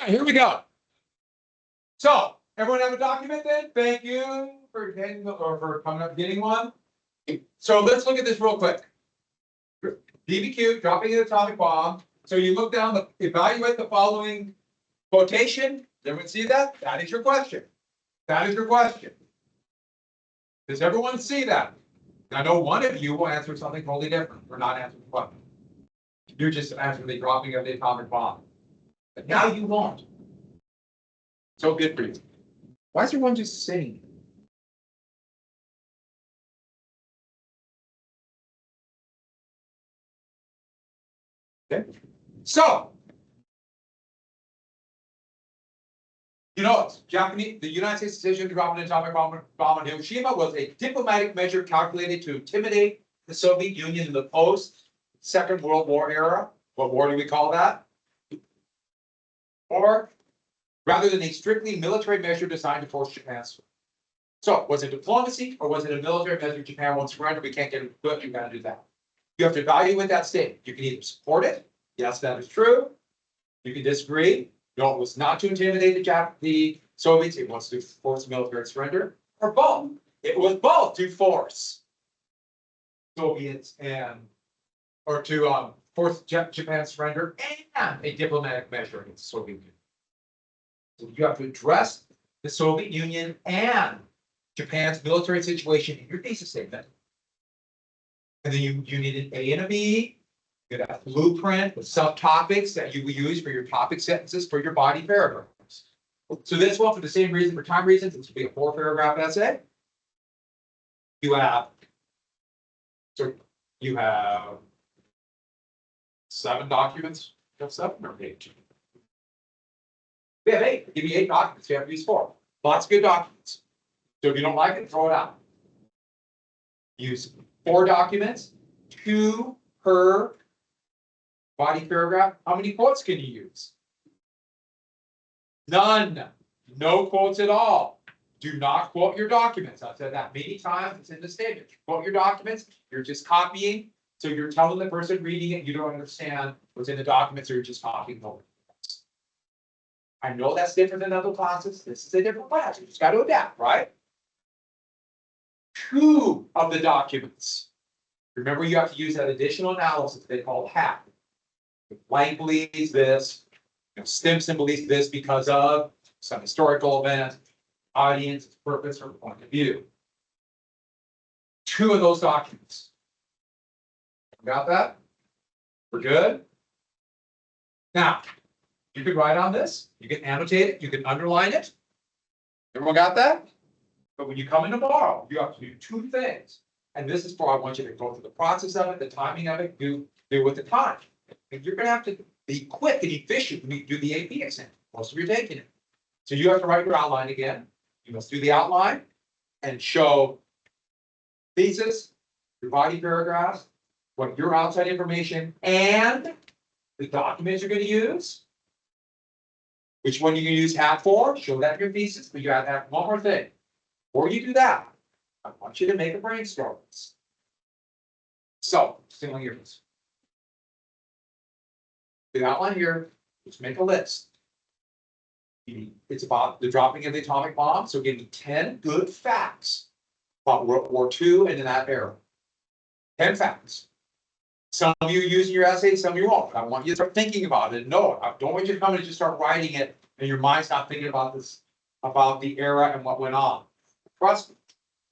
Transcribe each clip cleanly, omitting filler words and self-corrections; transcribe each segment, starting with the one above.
Here we go. So, everyone have a document then? Thank you for getting or for coming up getting one. So let's look at this real quick. DBQ, dropping an atomic bomb. So you look down, evaluate the following quotation. Does everyone see that? That is your question. That is your question. Does everyone see that? I know one of you will answer something totally different. We're not answering the question. You're just answering the dropping of the atomic bomb. But now you won't. So good for you. Why is everyone just sitting? Okay. So, you know, the United States decision to drop an atomic bomb on Hiroshima was a diplomatic measure calculated to intimidate the Soviet Union in the post-Second World War era. What war do we call that? Or rather than a strictly military measure designed to force Japan's. So, was it diplomacy or was it a military measure? Japan won't surrender. We can't get it good. You got to do that. You have to evaluate that statement. You can either support it. Yes, that is true. You can disagree. No, it was not to intimidate the Soviets. It was to force military surrender. Or both. It was both to force Soviets or to force Japan's surrender and a diplomatic measure against the Soviet Union. So you have to address the Soviet Union and Japan's military situation in your thesis statement. And then you need an A and a B. You got a blueprint with subtopics that you will use for your topic sentences for your body paragraphs. So this one, for the same reason, for time reasons, this will be a 4-paragraph essay. You have 7 documents. You have 7 or 8? We have 8. Give me 8 documents. You have to use 4. Lots of good documents. So if you don't like it, throw it out. Use 4 documents, 2 per body paragraph. How many quotes can you use? None. No quotes at all. Do not quote your documents. I've said that many times. It's in the statement. You quote your documents. You're just copying. So you're telling the person reading it you don't understand what's in the documents, or you're just copying over. I know that's different than other classes. This is a different class. You just got to adapt, right? 2 of the documents. Remember, you have to use that additional analysis they call HAP. Blank believes this, Stimson believes this because of some historical event, audience, purpose, or point of view. 2 of those documents. Got that? We're good? Now, you can write on this, you can annotate it, you can underline it. Everyone got that? But when you come in tomorrow, you have to do 2 things. And this is where I want you to go through the process of it, the timing of it, do with the time. And you're going to have to be quick and efficient when you do the AP exam. Most of you are taking it. So you have to write your outline again. You must do the outline and show thesis, your body paragraphs, what your outside information, and the documents you're going to use. Which one you can use HAP for? Show that in your thesis, but you have to have one more thing. Before you do that, I want you to make a brainstorm. So, single years. The outline here, just make a list. It's about the dropping of the atomic bomb, so give me 10 good facts about World War II and in that era. 10 facts. Some of you use your essay, some of you won't. I want you to start thinking about it. No, I don't want you to come and just start writing it and your mind's not thinking about this, about the era and what went on. Trust me,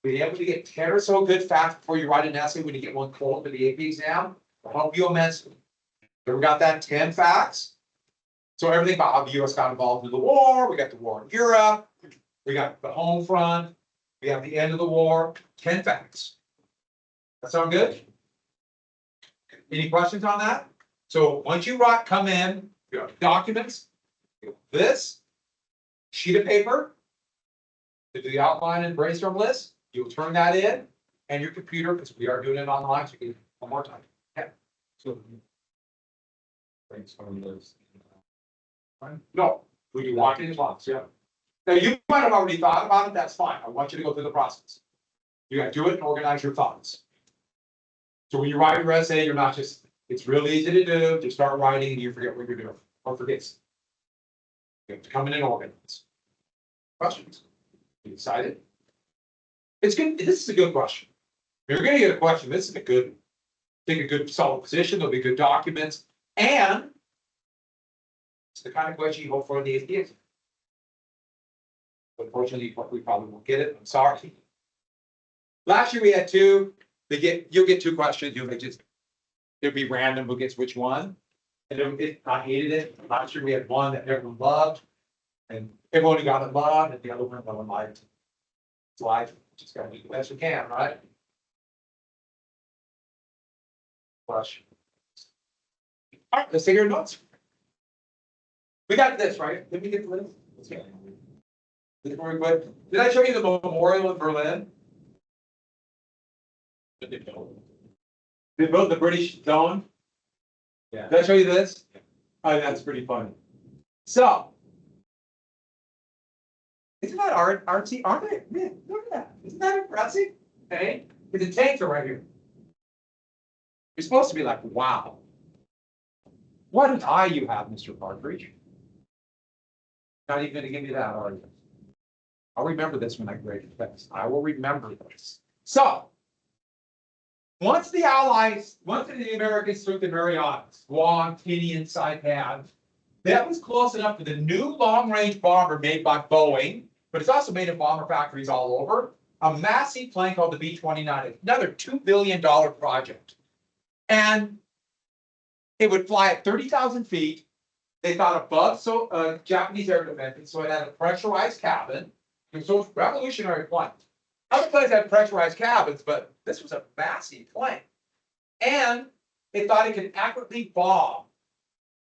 being able to get 10 or so good facts before you write an essay when you get one cold for the AP exam will help you immensely. We got that 10 facts. So everything about how the U.S. got involved in the war, we got the war in Europe, we got the home front, we have the end of the war, 10 facts. That sound good? Any questions on that? So once you come in, you have documents, you have this sheet of paper, to do the outline and brainstorm list. You'll turn that in and your computer, because we are doing it online, so you can one more time. Yeah. So. Brainstorm those. No, we do walking the blocks, yeah. Now, you might have already thought about it, that's fine. I want you to go through the process. You gotta do it and organize your thoughts. So when you write your essay, you're not just, it's real easy to do, just start writing and you forget what you're doing, or forgets. You have to come in and organize. Questions? You excited? It's good, this is a good question. If you're gonna get a question, this is a good, take a good solid position, there'll be good documents, and it's the kind of question you hope for in the AP exam. Unfortunately, we probably won't get it, I'm sorry. Last year we had two, you'll get two questions, it'll be random who gets which one. And I hated it, last year we had one that everyone loved, and everyone who got it loved, and the other one no one liked. It's life, just gotta do the best we can, right? Question. All right, let's take your notes. We got this, right? Did we get the list? Let's go. Very quick. Did I show you the memorial in Berlin? They built the British zone. Yeah. Did I show you this? Oh, that's pretty funny. So, isn't that artsy? Aren't they? Man, look at that. Isn't that impressive? Hey, the tanks are right here. You're supposed to be like, wow. What an eye you have, Mr. Partridge. Not even gonna give me that, are you? I'll remember this when I grade the test. I will remember this. So, once the Americans took the Marianas, Guam, Tinian, Saipan, that was close enough to the new long-range bomber made by Boeing, but it's also made in bomber factories all over, a massive plane called the B-29, another $2 billion project. And it would fly at 30,000 feet. They thought above Japanese air defense, so it had a pressurized cabin. So it's a revolutionary plane. Other planes had pressurized cabins, but this was a massive plane. And it thought it could accurately bomb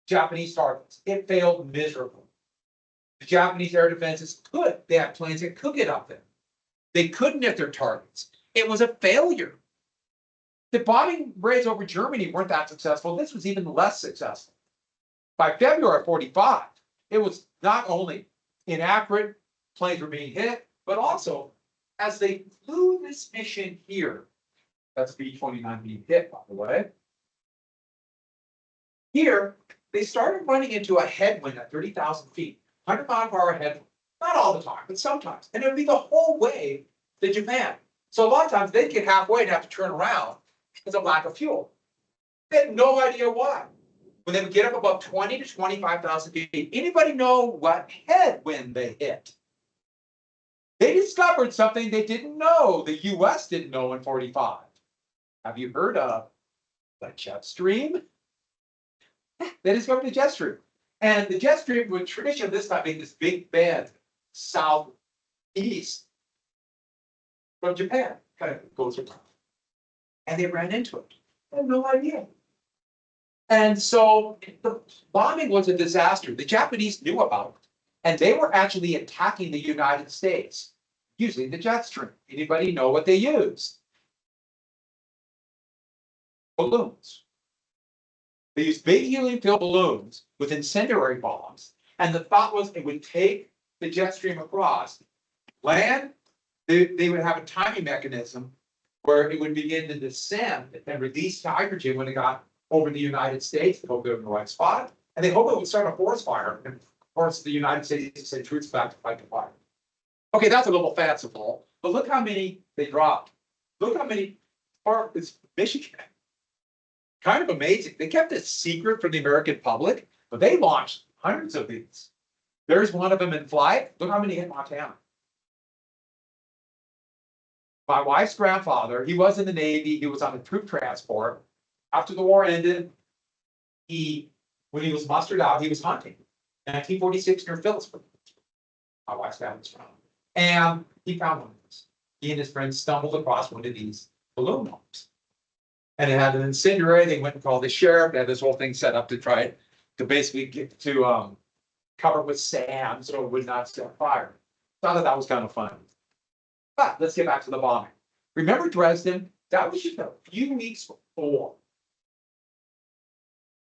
Japanese targets. It failed miserably. The Japanese air defenses could. They had planes that could get up there. They couldn't hit their targets. It was a failure. The bombing raids over Germany weren't that successful. This was even less successful. By February 45, it was not only inaccurate, planes were being hit, but also as they flew this mission here, that's B-29 being hit, by the way. Here, they started running into a headwind at 30,000 feet, 100-mile-per-hour headwind. Not all the time, but sometimes. And it would be the whole way to Japan. So a lot of times they'd get halfway and have to turn around because of lack of fuel. They had no idea why. When they would get up above 20 to 25,000 feet, anybody know what headwind they hit? They discovered something they didn't know, the US didn't know in 45. Have you heard of the jet stream? They discovered the jet stream. And the jet stream would traditionally this time make this big bend southeast from Japan. Kind of goes around. And they ran into it. They had no idea. And so the bombing was a disaster. The Japanese knew about it. And they were actually attacking the United States using the jet stream. Anybody know what they used? Balloons. They used big helium-filled balloons with incendiary bombs. And the thought was it would take the jet stream across, land, they would have a timing mechanism where it would begin to descend and release hydrogen when it got over the United States, hope they're in the right spot. And they hope it would start a forest fire and force the United States to send troops back to fight the fire. Okay, that's a little fanciful, but look how many they dropped. Look how many are it's Michigan. Kind of amazing. They kept it secret from the American public, but they launched hundreds of these. There's one of them in flight. Look how many hit Montana. My wife's grandfather, he was in the Navy, he was on a troop transport. After the war ended, when he was mustered out, he was hunting. 1946 near Phillipsburg. My wife's family's from. And he found one of these. He and his friends stumbled across one of these balloon bombs. And it had an incendiary. They went and called the sheriff. They had this whole thing set up to try to basically get to cover it with sand so it would not set fire. So I thought that was kind of fun. But let's get back to the bombing. Remember Dresden? That was just a few weeks before.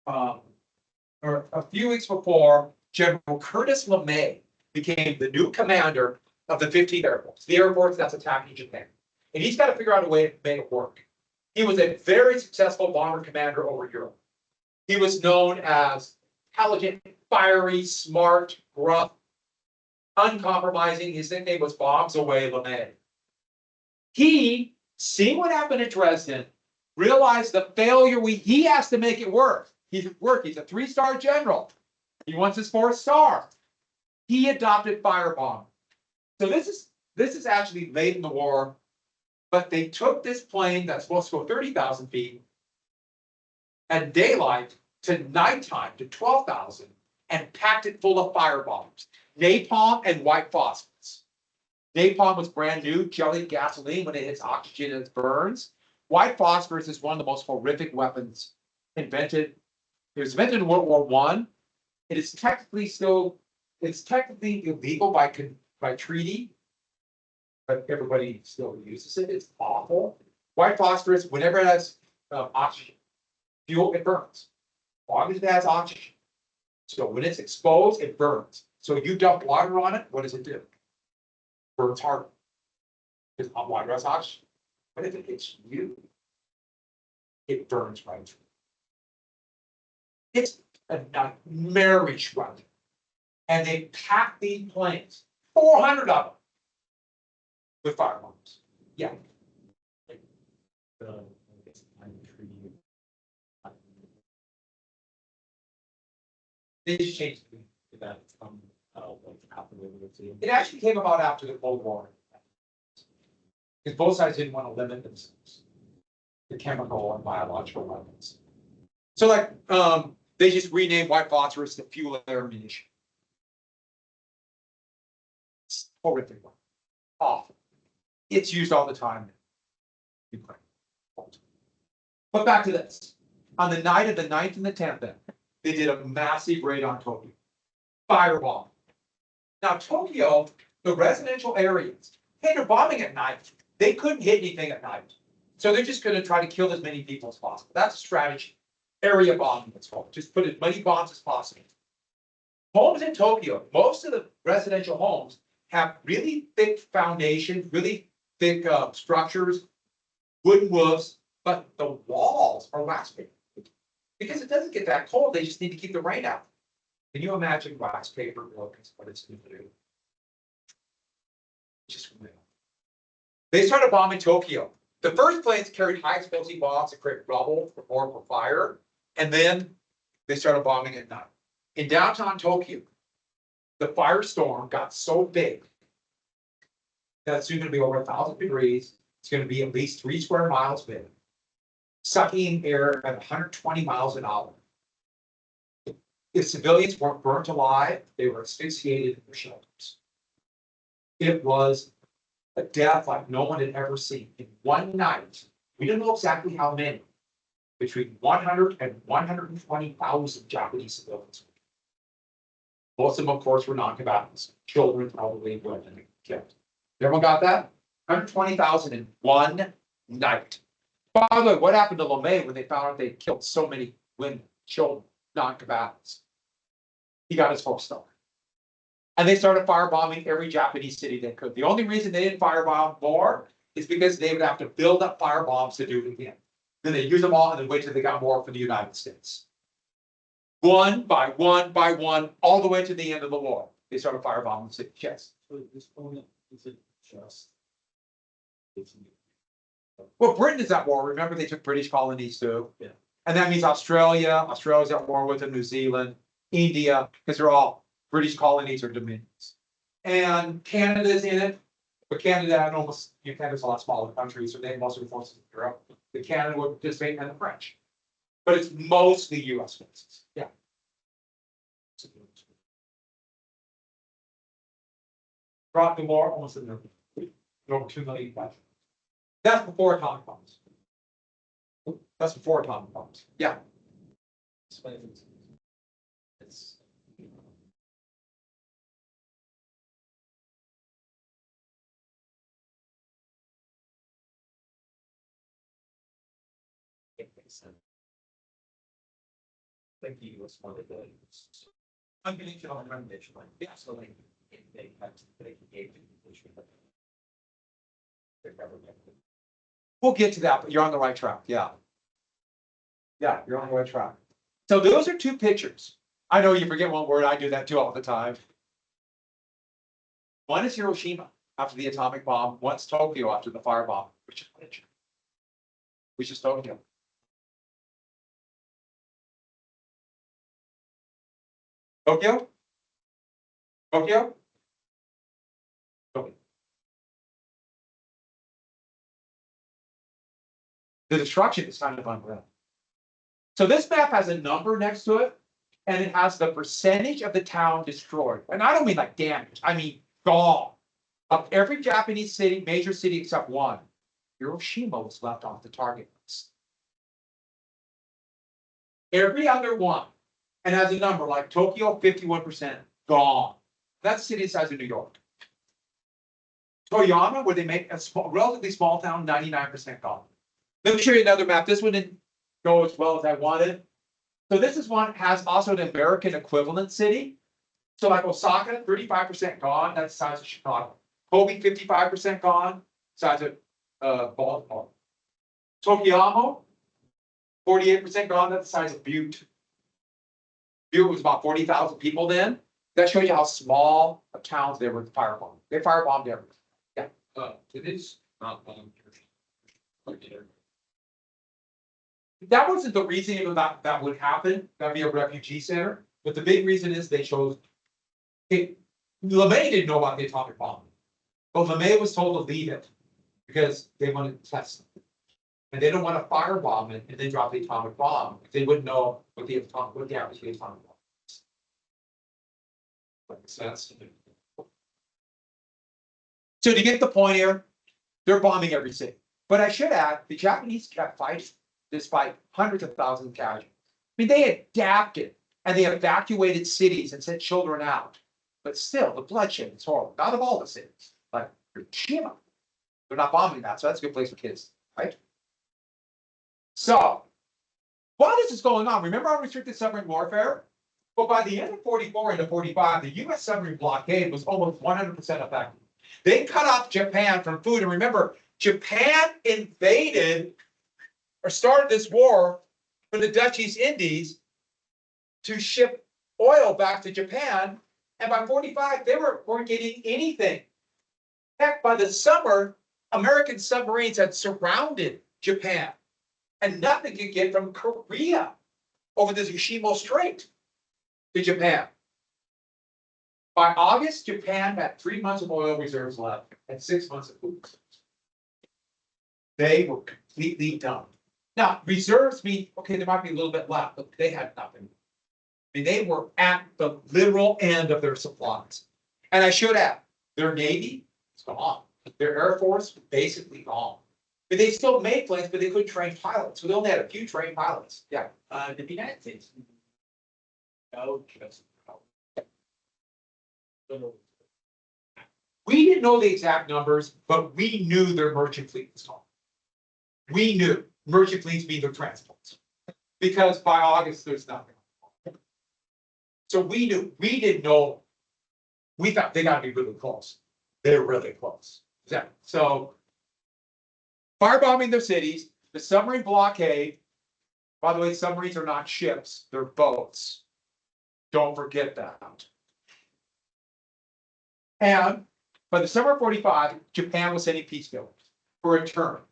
Or a few weeks before, General Curtis LeMay became the new commander of the 15th Air Force, the Air Force that's attacking Japan. And he's got to figure out a way to make it work. He was a very successful bomber commander over Europe. He was known as intelligent, fiery, smart, gruff, uncompromising. His nickname was Bombs Away LeMay. He, seeing what happened at Dresden, realized the failure he has to make it work. He's a 3-star general. He wants his 4th star. He adopted firebombing. So this is actually late in the war, but they took this plane that's supposed to go 30,000 feet at daylight to nighttime to 12,000 and packed it full of firebombs, napalm and white phosphorus. Napalm was brand new, jelly gasoline. When it hits oxygen, it burns. White phosphorus is one of the most horrific weapons invented. It was invented in World War I. It is technically illegal by treaty, but everybody still uses it. It's awful. White phosphorus, whenever it has oxygen, fuel, it burns. As long as it has oxygen. So when it's exposed, it burns. So you dump water on it, what does it do? Burns harder. Because water has oxygen. But if it hits you, it burns right through. It's a nightmarish weapon. And they packed these planes, 400 of them, with firebombs. Yeah. They just changed that from it actually came about after the Cold War. Because both sides didn't want to limit themselves to chemical and biological weapons. So like they just renamed white phosphorus to fuel air ammunition. It's horrific one. Awful. It's used all the time in Ukraine. But back to this. On the night of the 9th and the 10th, then, they did a massive raid on Tokyo. Firebomb. Now, Tokyo, the residential areas, hey, they're bombing at night. They couldn't hit anything at night. So they're just going to try to kill as many people as possible. That's a strategy. Area bombing, it's called. Just put as many bombs as possible. Homes in Tokyo, most of the residential homes have really thick foundations, really thick structures, wooden roofs, but the walls are wax paper. Because it doesn't get that cold, they just need to keep the rain out. Can you imagine wax paper what it's going to do? Just they started bombing Tokyo. The first planes carried high explosive bombs to create rubble for fire, and then they started bombing at night. In downtown Tokyo, the firestorm got so big that it's soon going to be over 1,000 degrees. It's going to be at least 3 square miles big, sucking air at 120 miles an hour. If civilians weren't burnt alive, they were asphyxiated in their shelters. It was a death like no one had ever seen. In one night, we don't know exactly how many, between 100 and 120,000 Japanese civilians. Most of them, of course, were non-combatants, children, elderly, women, kids. Everyone got that? 120,000 in one night. By the way, what happened to LeMay when they found out they killed so many women, children, non-combatants? He got his 4th star. And they started firebombing every Japanese city they could. The only reason they didn't firebomb more is because they would have to build up firebombs to do it again. Then they use them all and then wait till they got more for the United States. One by one by one, all the way to the end of the war. They started firebombing the city. Yes. So this one, is it just? Well, Britain is at war. Remember, they took British colonies too. Yeah. And that means Australia's at war with them, New Zealand, India, because they're all British colonies or dominions. And Canada's in it, but Canada's a lot smaller country, so they have most of the forces in Europe. The Canada would participate and the French. But it's mostly US forces. Yeah. Brought the war almost in over 2 million veterans. That's before atomic bombs. That's before atomic bombs. Yeah. It's Like the US one of the. Unconditional and unconditional, yeah, so like, if they had, they gave the condition. The government. We'll get to that, but you're on the right track, yeah. Yeah, you're on the right track. So those are two pictures. I know you forget one word, I do that too all the time. One is Hiroshima after the atomic bomb, one's Tokyo after the firebomb, which is Tokyo. Tokyo? Tokyo? Tokyo. The destruction is kind of unreal. So this map has a number next to it, and it has the percentage of the town destroyed. And I don't mean like damage, I mean gone. Of every Japanese city, major city except one, Hiroshima was left off the target list. Every other one, and has a number like Tokyo, 51% gone. That's city the size of New York. Toyama, where they make a small, relatively small town, 99% gone. Let me show you another map. This one didn't go as well as I wanted. So this is one has also an American equivalent city. So like Osaka, 35% gone, that's the size of Chicago. Kobe, 55% gone, size of Baltimore. Tokiyama, 48% gone, that's the size of Butte. Butte was about 40,000 people then. That shows you how small of towns they were firebombed. They firebombed everything. It is not. That wasn't the reason that would happen, that'd be a refugee center, but the big reason is they chose. LeMay didn't know about the atomic bomb, but LeMay was told to leave it because they wanted to test it. And they don't want to firebomb it and then drop the atomic bomb, they wouldn't know what the average of the atomic bomb is. Makes sense. So to get the point here, they're bombing every city. But I should add, the Japanese kept fighting despite hundreds of thousands of casualties. I mean, they adapted and they evacuated cities and sent children out. But still, the bloodshed is horrible. Not of all the cities, like Hiroshima. They're not bombing that, so that's a good place for kids, right? So, while this is going on, remember unrestricted submarine warfare? Well, by the end of 44 into 45, the US submarine blockade was almost 100% effective. They cut off Japan from food. And remember, Japan invaded or started this war for the Dutch East Indies to ship oil back to Japan. And by 45, they weren't getting anything. Heck, by the summer, American submarines had surrounded Japan. And nothing could get from Korea over the Tsushima Strait to Japan. By August, Japan had 3 months of oil reserves left and 6 months of food reserves. They were completely done. Now, reserves mean, okay, there might be a little bit left, but they had nothing. I mean, they were at the literal end of their supplies. And I should add, their Navy is gone. Their Air Force basically gone. But they still made planes, but they couldn't train pilots. So they only had a few trained pilots. Yeah. The United States. No, just. We didn't know the exact numbers, but we knew their merchant fleet was gone. We knew merchant fleets mean their transports. Because by August, there's nothing. So we knew, we didn't know. We thought they gotta be really close. They're really close. Yeah. So firebombing their cities, the submarine blockade. By the way, submarines are not ships, they're boats. Don't forget that. And by the summer of 45, Japan was sending peacekeepers for a term.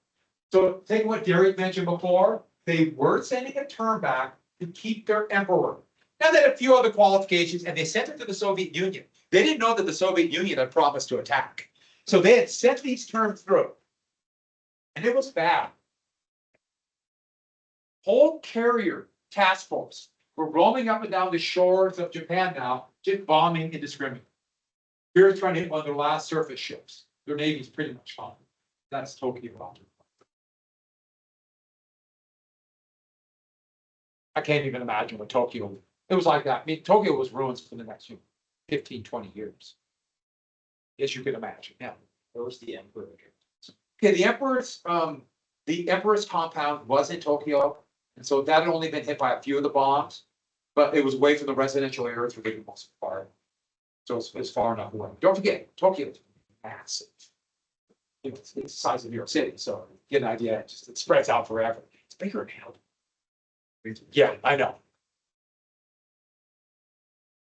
So take what Derek mentioned before, they were sending a term back to keep their emperor. Now they had a few other qualifications and they sent it to the Soviet Union. They didn't know that the Soviet Union had promised to attack. So they had sent these terms through. And it was bad. Whole carrier task force were roaming up and down the shores of Japan now, just bombing indiscriminately. They're trying to hit one of their last surface ships. Their navy's pretty much gone. That's Tokyo. I can't even imagine what Tokyo, it was like that. I mean, Tokyo was ruins for the next 15, 20 years. Yes, you can imagine, yeah. Where was the emperor? Okay, the emperor's compound was in Tokyo. And so that had only been hit by a few of the bombs, but it was away from the residential areas for the most part. So it's far enough away. Don't forget, Tokyo is massive. You know, it's the size of New York City, so get an idea, it spreads out forever. It's bigger than hell. Yeah, I know.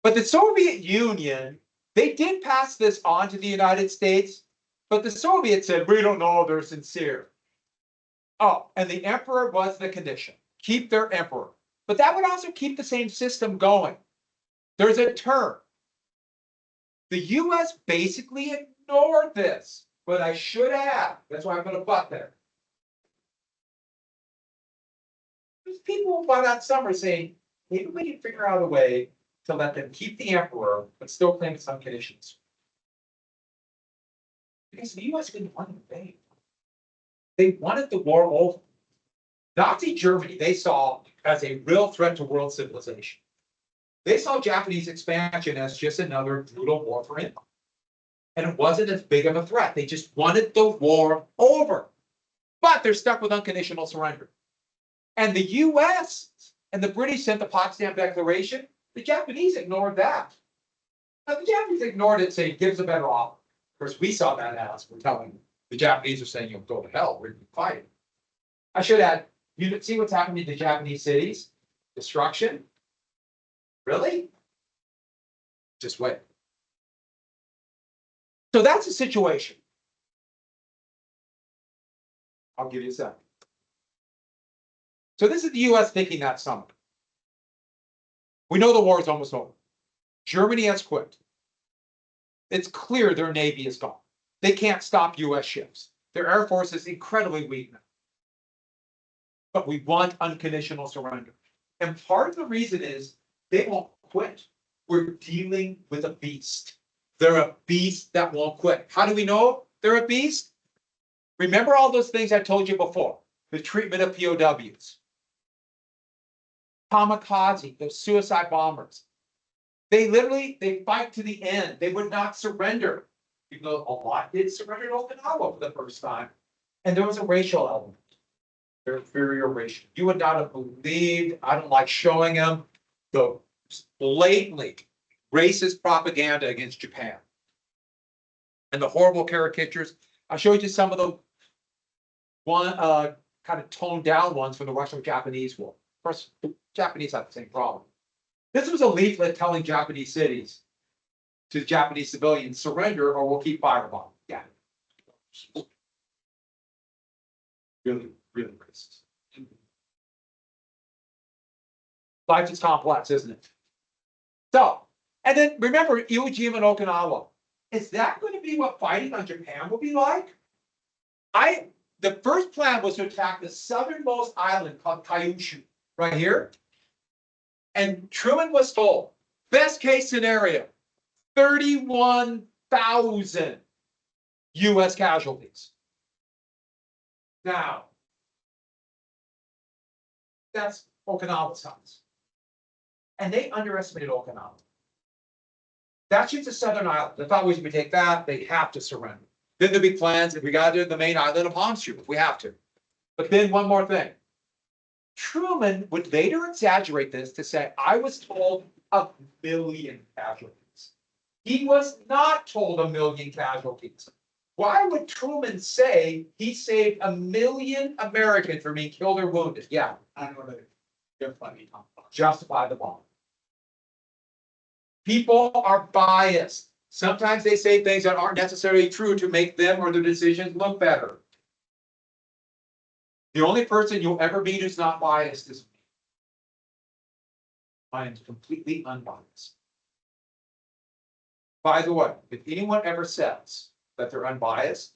But the Soviet Union, they did pass this on to the United States, but the Soviets said, we don't know if they're sincere. Oh, and the emperor was the condition. Keep their emperor. But that would also keep the same system going. There's a term. The US basically ignored this, but I should have. That's why I'm going to butt there. There's people by that summer saying, maybe we can figure out a way to let them keep the emperor, but still claim some conditions. Because the US didn't want to invade. They wanted the war over. Nazi Germany, they saw as a real threat to world civilization. They saw Japanese expansion as just another brutal war for empire. And it wasn't as big of a threat. They just wanted the war over. But they're stuck with unconditional surrender. And the US and the British sent the Potsdam Declaration. The Japanese ignored that. Now, the Japanese ignored it, saying, give us a better offer. Of course, we saw that as we're telling them. The Japanese are saying, you'll go to hell, we're fighting. I should add, you see what's happening to the Japanese cities? Destruction? Really? Just wait. So that's the situation. I'll give you a second. So this is the US thinking that summer. We know the war is almost over. Germany has quit. It's clear their Navy is gone. They can't stop US ships. Their Air Force is incredibly weak now. But we want unconditional surrender. And part of the reason is they won't quit. We're dealing with a beast. They're a beast that won't quit. How do we know they're a beast? Remember all those things I told you before. The treatment of POWs. Kamikaze, those suicide bombers. They fight to the end. They would not surrender. Even though a lot did surrender to Okinawa for the first time. And there was a racial element. Their inferior racial. You would not have believed, I don't like showing them, the blatantly racist propaganda against Japan. And the horrible caricatures. I showed you some of the kind of toned down ones from the Russo-Japanese War. Of course, the Japanese had the same problem. This was a leaflet telling Japanese cities to Japanese civilians, surrender or we'll keep firebombing. Yeah. Really, really racist. Life is complex, isn't it? So, and then remember Iwo Jima and Okinawa. Is that going to be what fighting on Japan will be like? The first plan was to attack the southernmost island called Kyushu, right here. And Truman was told, best case scenario, 31,000 US casualties. Now, that's Okinawa's size. And they underestimated Okinawa. That's just a southern island. The thought was if we take that, they have to surrender. Then there'll be plans if we got to do the main island of Honshu, if we have to. But then one more thing. Truman would later exaggerate this to say, I was told 1 million casualties. He was not told 1 million casualties. Why would Truman say he saved 1 million Americans from being killed or wounded? Yeah, I know that. Justify the bomb. People are biased. Sometimes they say things that aren't necessarily true to make them or their decisions look better. The only person you'll ever meet who's not biased is me. I am completely unbiased. By the way, if anyone ever says that they're unbiased,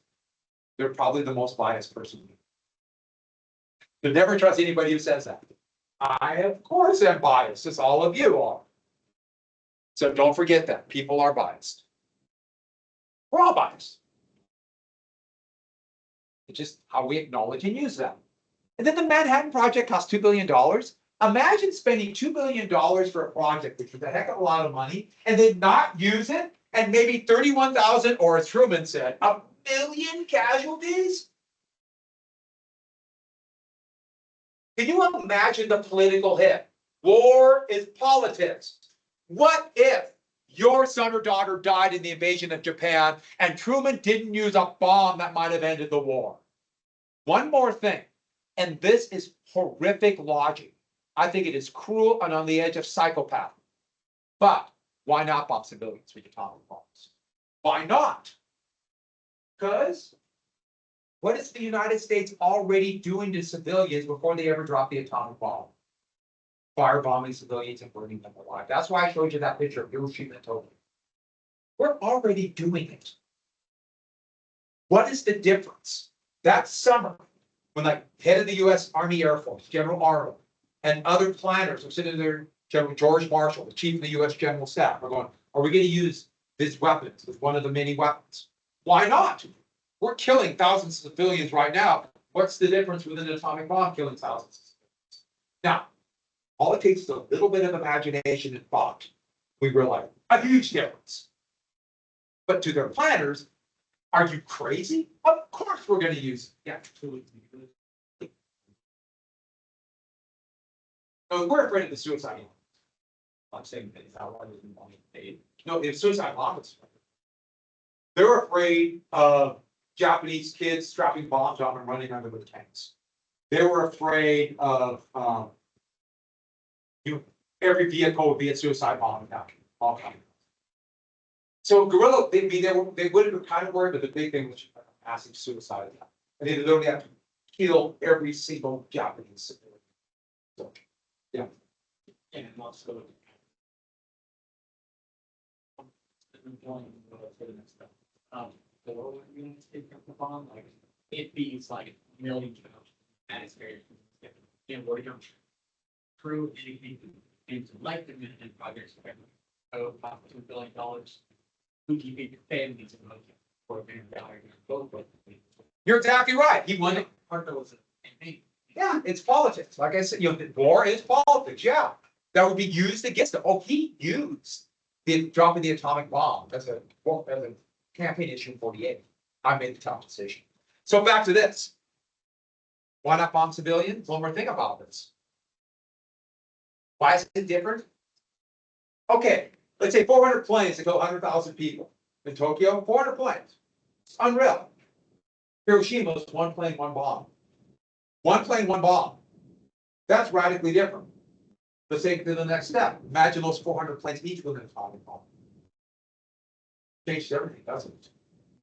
they're probably the most biased person. You'll never trust anybody who says that. I, of course, am biased, as all of you are. So don't forget that. People are biased. We're all biased. It's just how we acknowledge and use them. And then the Manhattan Project cost $2 billion. Imagine spending $2 billion for a project, which is a heck of a lot of money, and then not use it, and maybe 31,000, or as Truman said, 1 million casualties? Can you imagine the political hit? War is politics. What if your son or daughter died in the invasion of Japan and Truman didn't use a bomb that might have ended the war? One more thing, and this is horrific logic. I think it is cruel and on the edge of psychopath. But why not bomb civilians with atomic bombs? Why not? Because what is the United States already doing to civilians before they ever drop the atomic bomb? Firebombing civilians and burning them alive. That's why I showed you that picture of Hiroshima and Tokyo. We're already doing it. What is the difference? That summer, when like head of the U.S. Army Air Force, General Arnold, and other planners were sitting there, General George Marshall, the chief of the U.S. General Staff, are going, are we going to use this weapons as one of the many weapons? Why not? We're killing thousands of civilians right now. What's the difference with an atomic bomb killing thousands of civilians? Now, all it takes is a little bit of imagination and thought. We realize a huge difference. But to their planners, are you crazy? Of course we're going to use it. Yeah, absolutely. No, we're afraid of the suicide bomb. I'm saying that it's how I was in money paid. No, it's suicide bombers. They're afraid of Japanese kids strapping bombs on and running under the tanks. They were afraid of every vehicle would be a suicide bomb attack. All kinds. So guerrilla, they would have kind of worried, but the big thing was massive suicide attack. And they literally have to kill every single Japanese civilian. So, yeah. And also. For the next step. The lower units take up the bomb, like it beats like millions of dollars. That is very significant. And we're going to prove anything into like the minute projects. So about $2 billion. Who do you think the families are looking for a million dollars? You're exactly right. He won it. Partner was a Yeah, it's politics. Like I said, war is politics. Yeah, that would be used against him. Oh, he used the dropping the atomic bomb as a campaign issue in 48. I made the tough decision. So back to this. Why not bomb civilians? One more thing about this. Why is it different? Okay, let's say 400 planes that go 100,000 people in Tokyo. 400 planes. It's unreal. Hiroshima was one plane, one bomb. One plane, one bomb. That's radically different. Let's take it to the next step. Imagine those 400 planes each with an atomic bomb. Changes everything, doesn't it?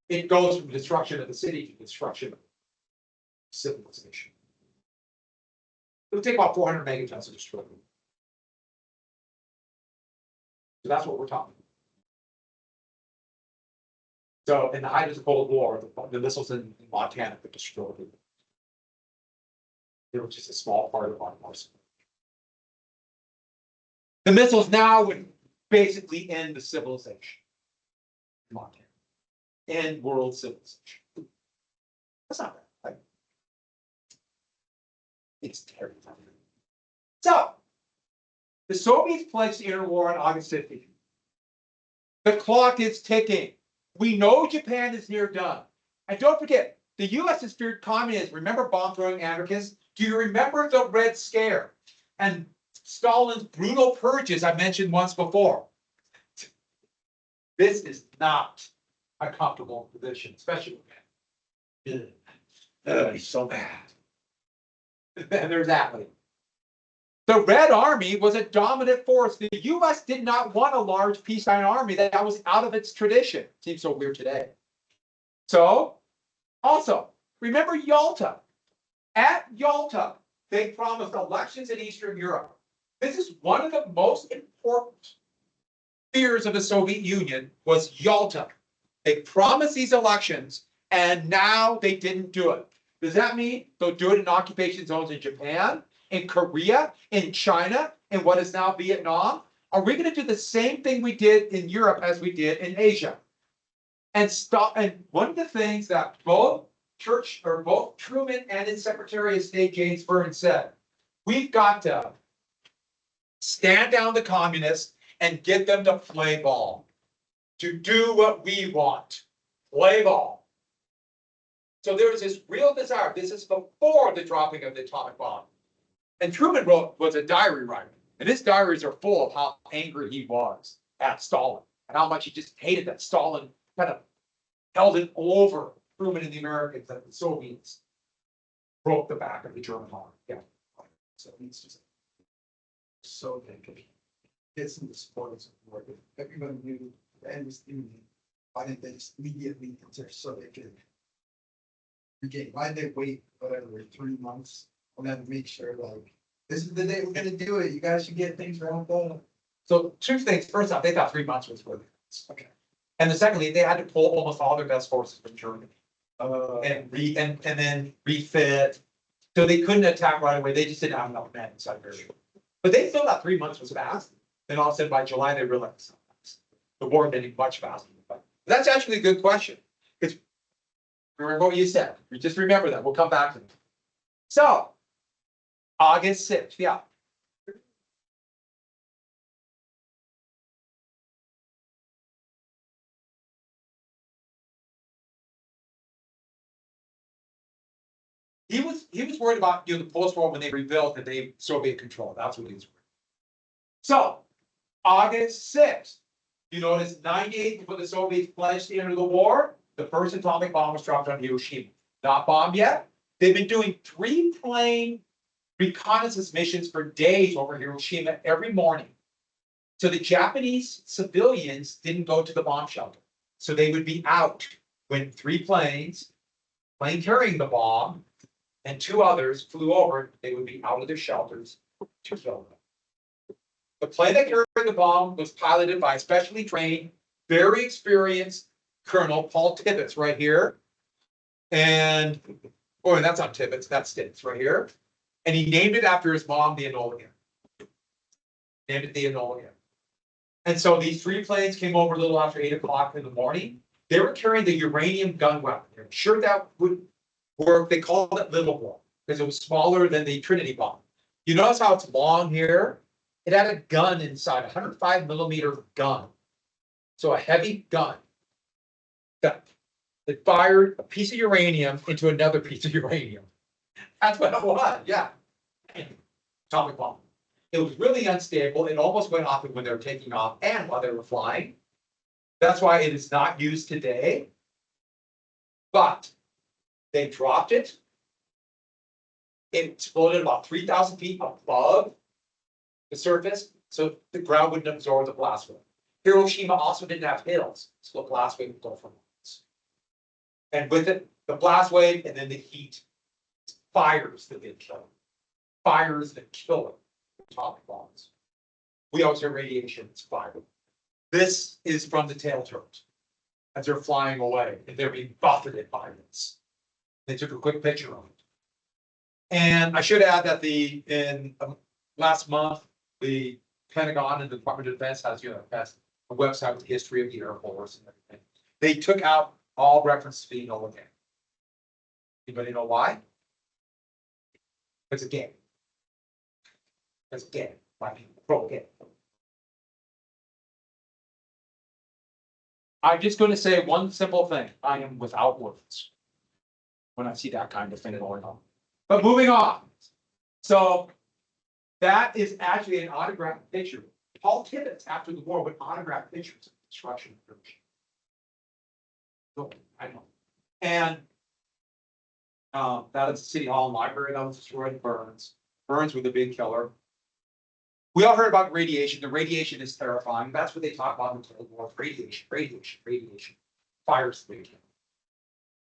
It goes from destruction of the city to destruction of civilization. It'll take about 400 megatons to destroy them. So that's what we're talking about. So in the height of the Cold War, the missiles in Montana could destroy them. They were just a small part of our arsenal. The missiles now would basically end the civilization. Montana. End world civilization. That's not bad. Right? It's terrible. So, the Soviets pledged to enter war on August 15th. The clock is ticking. We know Japan is near done. And don't forget, the US has feared communism. Remember bomb throwing anarchists? Do you remember the Red Scare? And Stalin's brutal purges I mentioned once before. This is not a comfortable position, especially with that. He's so bad. And there's that one. The Red Army was a dominant force. The US did not want a large peacetime army. That was out of its tradition. Seems so weird today. So, also, remember Yalta. At Yalta, they promised elections in Eastern Europe. This is one of the most important fears of the Soviet Union was Yalta. They promised these elections, and now they didn't do it. Does that mean they'll do it in occupation zones in Japan, in Korea, in China, in what is now Vietnam? Are we going to do the same thing we did in Europe as we did in Asia? And stop. And one of the things that both Truman and his Secretary of State James Byrne said, we've got to stand down the communists and get them to play ball, to do what we want, play ball. So there is this real desire. This is before the dropping of the atomic bomb. And Truman was a diary writer, and his diaries are full of how angry he was at Stalin and how much he just hated that Stalin kind of held it over Truman and the Americans, that the Soviets broke the back of the German army. Yeah. So it's just So they could get some spoils of war. If everyone knew the end was imminent, why didn't they just immediately enter so they could regain? Why did they wait, whatever, 3 months and then make sure like, this is the day we're gonna do it, you guys should get things wrapped up? So two things. First off, they thought 3 months was worth it. Okay. And the secondly, they had to pull almost all their best forces from Germany And and then refit. So they couldn't attack right away. They just didn't have enough men in Siberia. But they still thought 3 months was fast. Then all of a sudden by July, they realized the war had been much faster. But that's actually a good question. Because remember what you said. You just remember that. We'll come back to it. So August 6th, yeah. He was worried about, the post-war when they rebuilt that they Soviet control. That's what he was worried. So, August 6th, you notice 9 days before the Soviets pledged to enter the war, the first atomic bomb was dropped on Hiroshima. Not bombed yet. They've been doing 3 plane reconnaissance missions for days over Hiroshima every morning. So the Japanese civilians didn't go to the bomb shelter. So they would be out when 3 planes, plane carrying the bomb, and 2 others flew over. They would be out of their shelters to kill them. The plane that carried the bomb was piloted by a specially trained, very experienced Colonel Paul Tibbets right here. And, that's not Tibbets, that's Stitz right here. And he named it after his mom, the Enola Gay. Named it the Enola Gay. And so these 3 planes came over a little after 8 o'clock in the morning. They were carrying the uranium gun weapon. They're sure that would work. They called it Little War because it was smaller than the Trinity bomb. You notice how it's long here? It had a gun inside, a 105mm gun. So a heavy gun that fired a piece of uranium into another piece of uranium. That's what it was, yeah. Atomic bomb. It was really unstable. It almost went off when they were taking off and while they were flying. That's why it is not used today. But they dropped it. It exploded about 3,000 feet above the surface, so the ground wouldn't absorb the blast wave. Hiroshima also didn't have hills, so the blast wave would go from miles. And with it, the blast wave and then the heat, fires that they kill. Fires that kill them. Atomic bombs. We always hear radiation, it's fire. This is from the tail turret as they're flying away and they're being buffeted by this. They took a quick picture of it. And I should add that last month, the Pentagon and the Department of Defense has a website with the history of the Air Force and everything. They took out all reference to the Enola Gay. Anybody know why? It's a game. It's a game. Why people pro game. I'm just going to say one simple thing. I am without words when I see that kind of thing going on. But moving on. So that is actually an autographed picture. Paul Tibbets, after the war, would autograph pictures of destruction of Hiroshima. So I know. And that is the City Hall and Library that was destroyed. Burns was the big killer. We all heard about radiation. The radiation is terrifying. That's what they talk about in the Cold War. Radiation. Fires the radiation.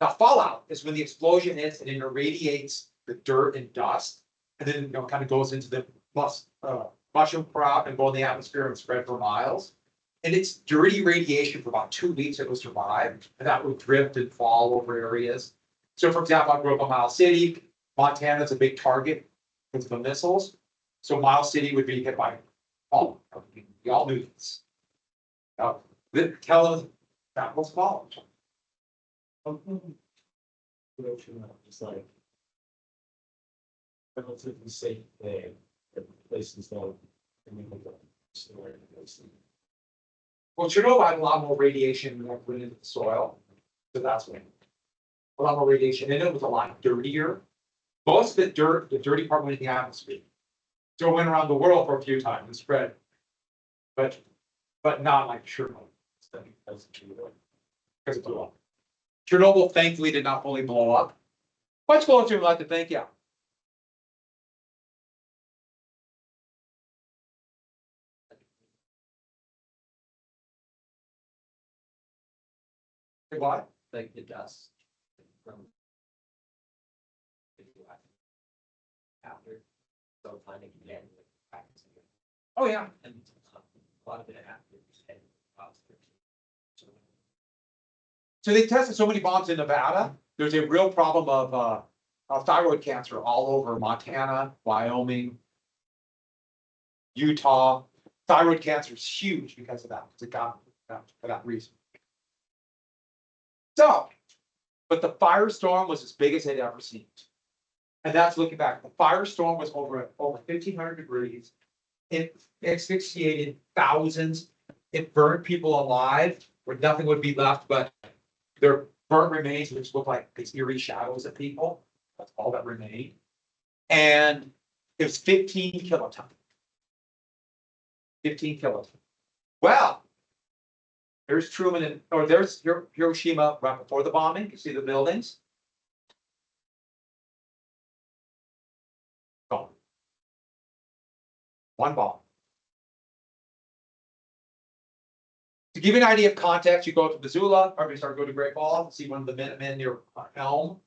Now, fallout is when the explosion hits and it irradiates the dirt and dust, and then kind of goes into the mushroom crop and go in the atmosphere and spread for miles. And it's dirty radiation for about 2 weeks it will survive, and that will drift and fall over areas. So, for example, I grew up in Miles City. Montana is a big target for the missiles. So Miles City would be hit by all. We all knew this. Tell us that was followed. It's like relatively safe there, places that. Well, Chernobyl had a lot more radiation that went into the soil, so that's when a lot more radiation, and it was a lot dirtier. Most of the dirt, the dirty part went in the atmosphere. So it went around the world for a few times and spread. But not like Chernobyl. Because it blew up. Chernobyl thankfully did not fully blow up. Much closer, I'd like to think, yeah. Hey, what? Like the dust from. After, so finding again. Oh, yeah. And a lot of it after. So they tested so many bombs in Nevada. There's a real problem of thyroid cancer all over Montana, Wyoming, Utah. Thyroid cancer is huge because of that. Because it got for that reason. So, but the firestorm was as big as they'd ever seen. And that's looking back. The firestorm was over 1,500 degrees. It asphyxiated thousands. It burned people alive, where nothing would be left but their burnt remains, which look like these eerie shadows of people. That's all that remained. And it was 15 kilotons. 15 kilotons. Well, there's Truman there's Hiroshima right before the bombing. You see the buildings? Gone. One bomb. To give you an idea of context, you go to Missoula, or go to Great Falls, see one of the Minutemen near Elm.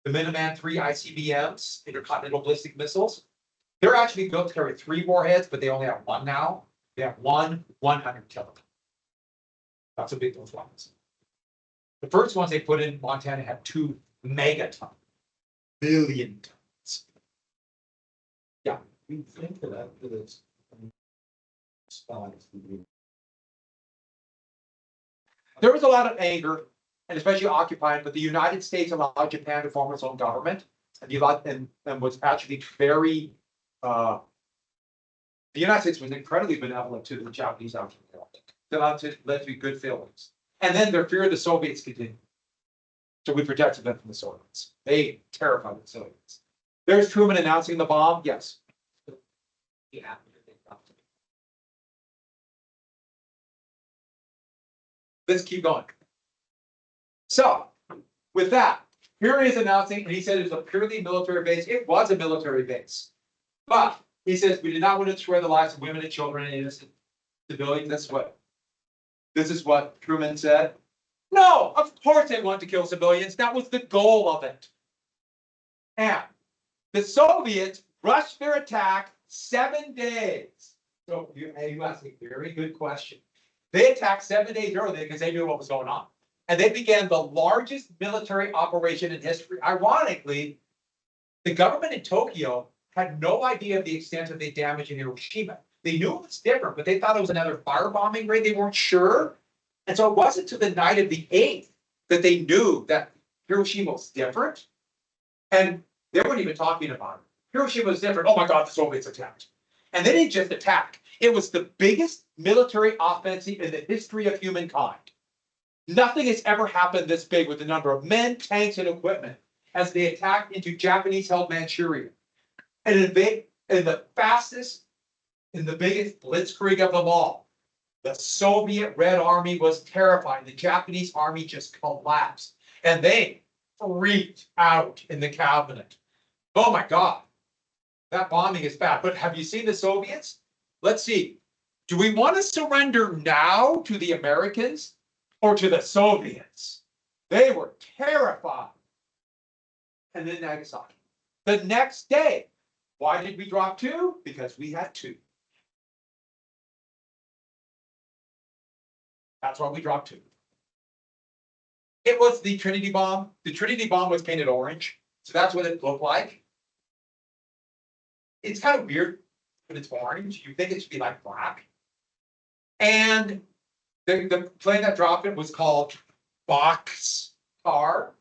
The Minuteman 3 ICBMs, intercontinental ballistic missiles. They're actually built to carry 3 warheads, but they only have 1 now. They have 100 kiloton. That's how big those ones. The first ones they put in Montana had 2 megaton. Billion tons. Yeah. We think that after this. Spies. There was a lot of anger, and especially occupying, but the United States allowed Japan to form its own government, and was actually very, the United States was incredibly benevolent to the Japanese after the war. That led to good feelings. And then their fear of the Soviets continued. So we protected them from the Soviets. They terrified the Soviets. There's Truman announcing the bomb, yes. Yeah. Let's keep going. So, with that, here he is announcing, and he said it's a purely military base. It was a military base. But he says we did not want to destroy the lives of women and children and innocent civilians. This is what Truman said. No, of course they want to kill civilians. That was the goal of it. And the Soviets rushed their attack 7 days. So you asked a very good question. They attacked 7 days early because they knew what was going on. And they began the largest military operation in history. Ironically, the government in Tokyo had no idea of the extent of the damage in Hiroshima. They knew it was different, but they thought it was another firebombing raid. They weren't sure. And so it wasn't until the night of the 8th that they knew that Hiroshima was different. And they weren't even talking about it. Hiroshima was different. Oh my God, the Soviets attacked. And they didn't just attack. It was the biggest military offensive in the history of humankind. Nothing has ever happened this big with the number of men, tanks, and equipment as they attacked into Japanese-held Manchuria. And in the biggest blitzkrieg of them all, the Soviet Red Army was terrified. The Japanese army just collapsed. And they freaked out in the cabinet. Oh my God, that bombing is bad. But have you seen the Soviets? Let's see. Do we want to surrender now to the Americans or to the Soviets? They were terrified. And then Nagasaki. The next day, why did we drop 2? Because we had 2. That's why we dropped 2. It was the Trinity bomb. The Trinity bomb was painted orange. So that's what it looked like. It's kind of weird, but it's orange. You think it should be like black. And the plane that dropped it was called Boxstar.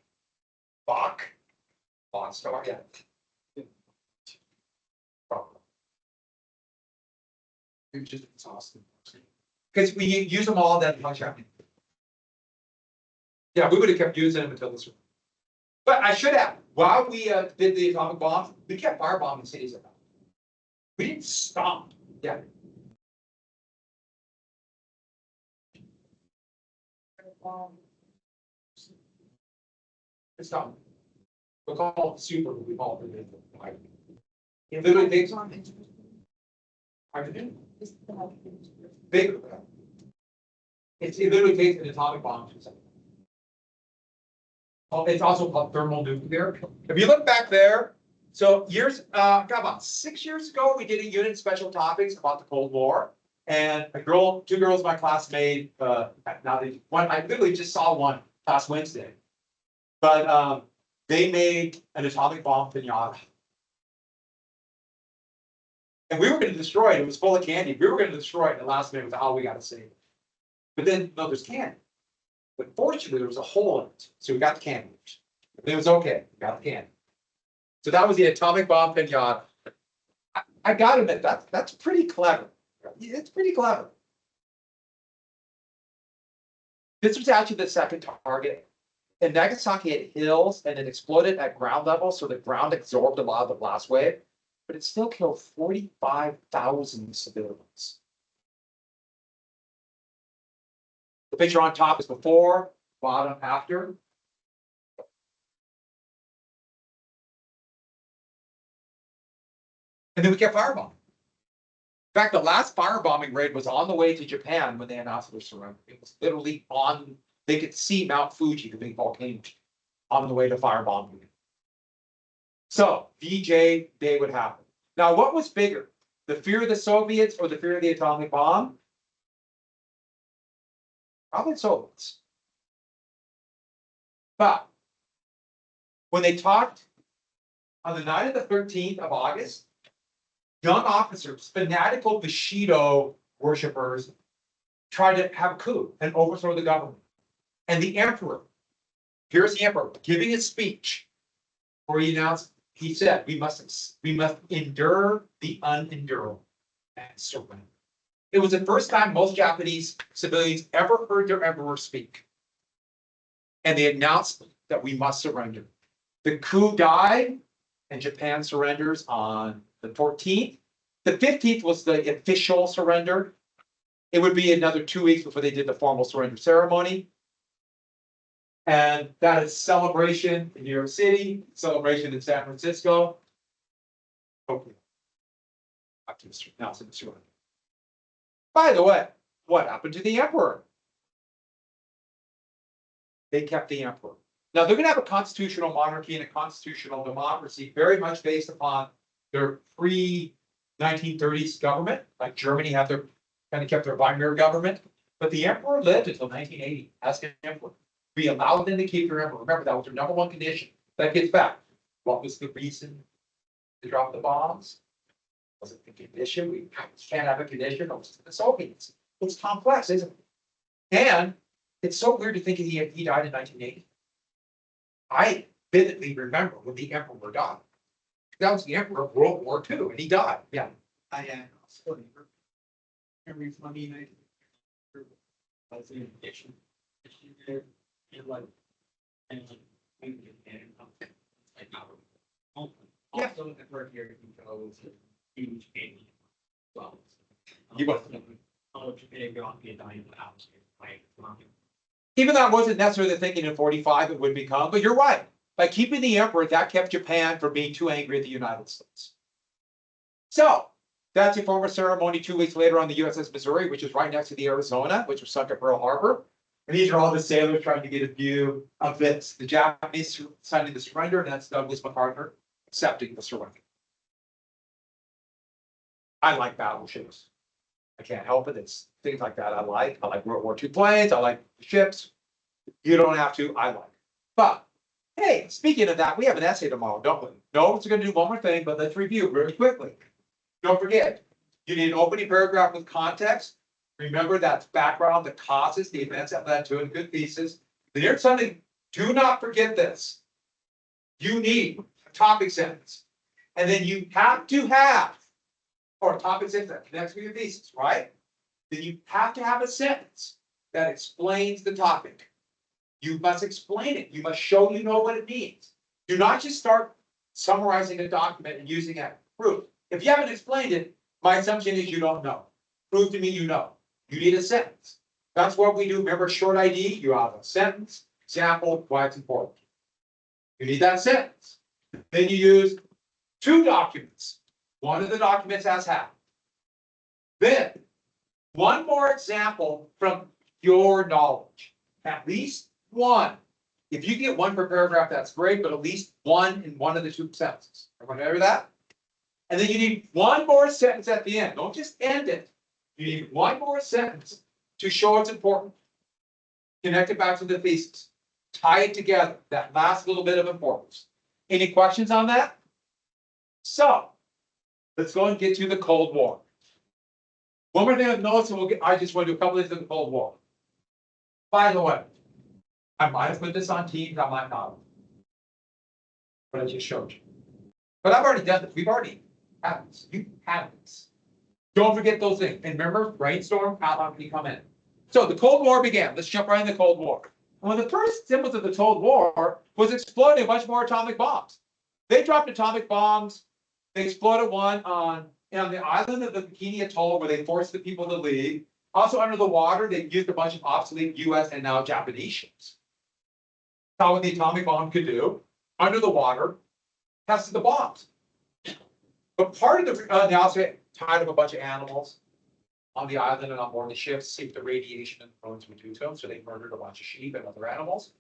Boxstar, yeah. It was just exhausting. Because we use them all that much. Yeah, we would have kept using them until this one. But I should have. While we did the atomic bomb, we kept firebombing cities. We didn't stop. Yeah. It's not. We call it super, but we call it the it literally takes on it. Hydrogen? Bigger. It literally takes an atomic bomb to something. Oh, it's also called thermal nuclear. If you look back there, so about 6 years ago, we did a unit special topics about the Cold War. And two girls in my class made, I literally just saw one last Wednesday. But they made an atomic bomb pinata. And we were going to destroy it. It was full of candy. We were going to destroy it. And the last minute was, oh, we got to save it. But then, no, there's candy. But fortunately, there was a hole in it. So we got the candy. It was okay. We got the candy. So that was the atomic bomb pinata. I got to admit, that's pretty clever. It's pretty clever. This was actually the second target. And Nagasaki had hills and it exploded at ground level. So the ground absorbed a lot of the blast wave. But it still killed 45,000 civilians. The picture on top is before, bottom after. And then we kept firebombing. In fact, the last firebombing raid was on the way to Japan when they announced their surrender. It was literally on, they could see Mount Fuji, the big volcano, on the way to firebombing. So, VJ Day would happen. Now, what was bigger? The fear of the Soviets or the fear of the atomic bomb? Probably the Soviets. But when they talked on the night of the 13th of August, young officers, fanatical Bushido worshippers, tried to have a coup and overthrow the government. And the emperor, here's the emperor giving a speech where he said, we must endure the unendurable and surrender. It was the first time most Japanese civilians ever heard their emperor speak. And they announced that we must surrender. The coup died and Japan surrenders on the 14th. The 15th was the official surrender. It would be another 2 weeks before they did the formal surrender ceremony. And that is celebration in New York City, celebration in San Francisco. Okay. Up to now to the surrender. By the way, what happened to the emperor? They kept the emperor. Now they're going to have a constitutional monarchy and a constitutional democracy, very much based upon their pre-1930s government. Like Germany had their kind of kept their Weimar government, but the emperor lived until 1980 as an emperor. We allowed them to keep their emperor. Remember, that was their number one condition. That gets back. What was the reason to drop the bombs? Was it the condition? We can't have a condition. It was the Soviets. It's complex, isn't it? And it's so weird to think he died in 1980. I vividly remember when the emperor died. That was the emperor of World War II, and he died. Yeah. I am also every funny night. As an addition. And like also the first year he goes huge game. Well, He was. Japan got me a dying without like Even though I wasn't necessarily thinking in 45 it would become, but you're right. By keeping the emperor, that kept Japan from being too angry at the United States. So that's a formal ceremony 2 weeks later on the USS Missouri, which is right next to the Arizona, which was sunk at Pearl Harbor. And these are all the sailors trying to get a view of this. The Japanese signing the surrender, and that's Douglas MacArthur accepting the surrender. I like battleships. I can't help it. It's things like that I like. I like World War II planes. I like ships. You don't have to. I like. But hey, speaking of that, we have an essay tomorrow, don't we? No, it's going to do one more thing, but let's review very quickly. Don't forget, you need an opening paragraph with context. Remember that's background, the causes, the events that led to it, a good thesis. Then here's something, do not forget this. You need a topic sentence. And then you have to have, or a topic sentence that connects with your thesis, right? Then you have to have a sentence that explains the topic. You must explain it. You must show you know what it means. Do not just start summarizing a document and using it as proof. If you haven't explained it, my assumption is you don't know. Prove to me you know. You need a sentence. That's what we do. Remember short ID? You have a sentence, example, why it's important. You need that sentence. Then you use two documents. One of the documents has happened. Then, one more example from your knowledge. At least one. If you get one per paragraph, that's great, but at least one in one of the two sentences. Everyone remember that? And then you need one more sentence at the end. Don't just end it. You need one more sentence to show it's important. Connect it back to the thesis. Tie it together, that last little bit of importance. Any questions on that? So, let's go and get to the Cold War. One more thing I've noticed, and I just want to do a couple of things in the Cold War. By the way, I might have put this on Teams, I might not. But I just showed you. But I've already done this. We've already had this. You have this. Don't forget those things. And remember, brainstorm, how long can you come in? So the Cold War began. Let's jump right in the Cold War. One of the first symbols of the Cold War was exploding a bunch more atomic bombs. They dropped atomic bombs. They exploded one on the island of the Bikini Atoll where they forced the people to leave. Also under the water, they used a bunch of obsolete US and now Japanese ships. Saw what the atomic bomb could do. Under the water, tested the bombs. But part of the analysis tied up a bunch of animals on the island and on board the ships, see if the radiation influence would do to them. So they murdered a bunch of sheep and other animals.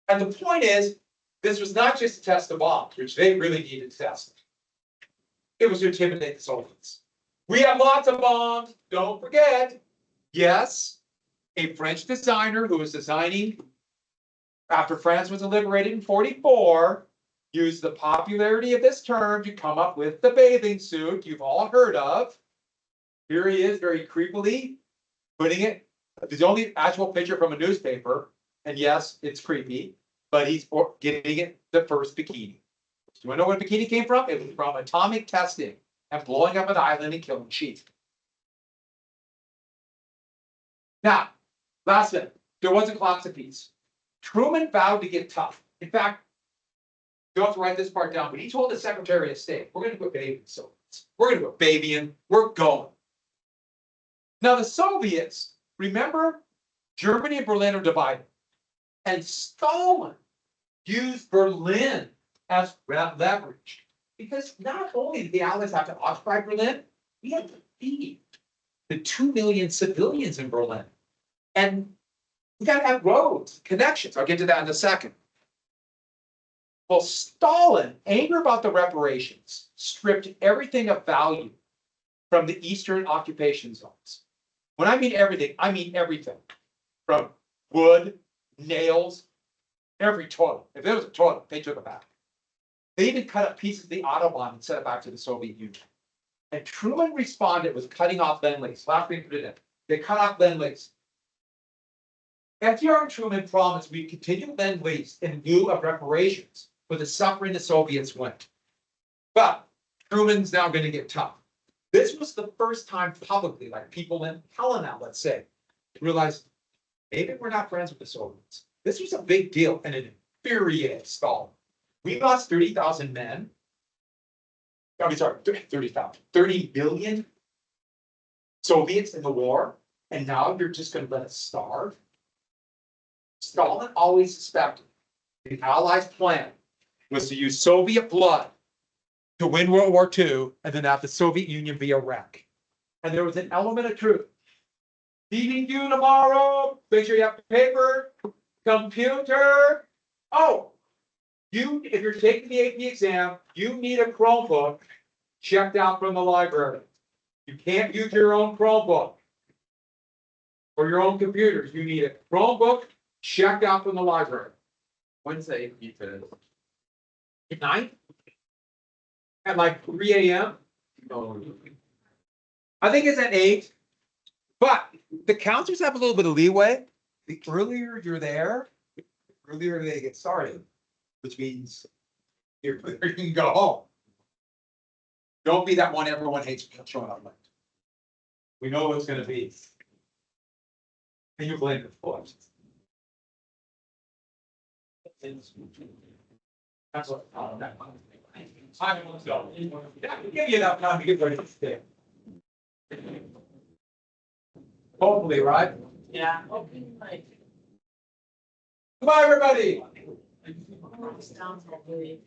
And the point is, this was not just to test the bombs, which they really needed to test. It was to intimidate the Soviets. We have lots of bombs. Don't forget. Yes, a French designer who was designing after France was liberated in 1944 used the popularity of this term to come up with the bathing suit you've all heard of. Here he is, very creepily putting it. There's only actual picture from a newspaper, and yes, it's creepy, but he's getting it the first bikini. Do you want to know where bikini came from? It was from atomic testing and blowing up an island and killing sheep. Now, last thing, there was a collapse of peace. Truman vowed to get tough. In fact, you don't have to write this part down, but he told the Secretary of State, we're going to put baby in Soviets. We're going to put baby in. We're going. Now, the Soviets, remember, Germany and Berlin are divided. And Stalin used Berlin as leverage. Because not only did the Allies have to occupy Berlin, we had to feed the 2 million civilians in Berlin. And we got to have roads, connections. I'll get to that in a second. Well, Stalin, angry about the reparations, stripped everything of value from the Eastern occupation zones. When I mean everything, I mean everything. From wood, nails, every toilet. If there was a toilet, they took it back. They even cut up pieces of the Autobahn and sent it back to the Soviet Union. And Truman responded with cutting off Lend-Lease. Last thing put it in. They cut off Lend-Lease. FDR and Truman promised we'd continue Lend-Lease in lieu of reparations for the suffering the Soviets went. But Truman's now going to get tough. This was the first time publicly, like people in Helena, let's say, realized maybe we're not friends with the Soviets. This was a big deal and it infuriated Stalin. We lost 30,000 men. I mean, sorry, 30,000, 30 million Soviets in the war, and now you're just going to let us starve? Stalin always suspected the Allies' plan was to use Soviet blood to win World War II and then have the Soviet Union be a wreck. And there was an element of truth. Meeting you tomorrow. Make sure you have paper, computer. Oh, if you're taking the AP exam, you need a Chromebook checked out from the library. You can't use your own Chromebook or your own computers. You need a Chromebook checked out from the library. When's the AP finish? At night? At like 3 a.m.? I think it's at 8. But the counselors have a little bit of leeway. The earlier you're there, the earlier they get started, which means you can go home. Don't be that one everyone hates showing up late. We know what it's going to be. And you blame the course. That's what that Time will tell. Yeah, we'll give you enough time to get ready to stay. Hopefully, right? Yeah. Okay, like. Goodbye, everybody. Sounds hopefully.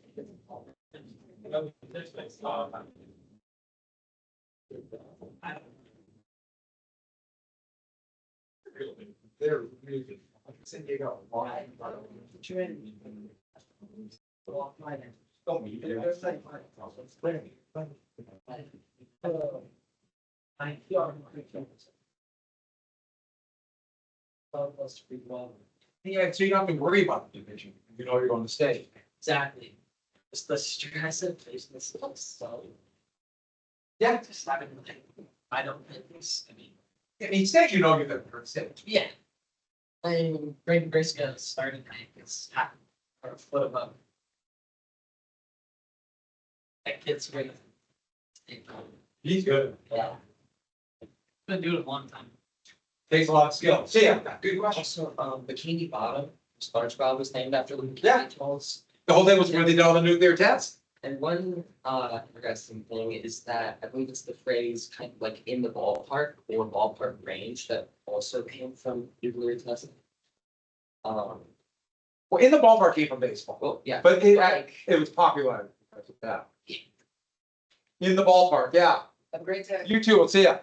They're really, San Diego. Yeah, so you don't have to worry about the division. You know you're going to stay. Exactly. It's the stress of business, so. Yeah. Just having like, I don't think this, I mean, I mean, stay, you know you're going to stay. yeah. I mean, Great Grace got started, it's half or a foot above. That kid's great. He's good. Yeah. Been doing it a long time. Takes a lot of skill. See ya. Good question. Also, Bikini Bottom, SpongeBob was named after the Yeah. Bikini Trolls. The whole thing was where they did all the nuclear tests. And one interesting thing is that I believe it's the phrase kind of like in the ballpark or ballpark range that also came from nuclear testing. Well, in the ballpark came from baseball, Well, yeah. but it was popular. Yeah. In the ballpark, yeah. Have a great day. You too. We'll see ya.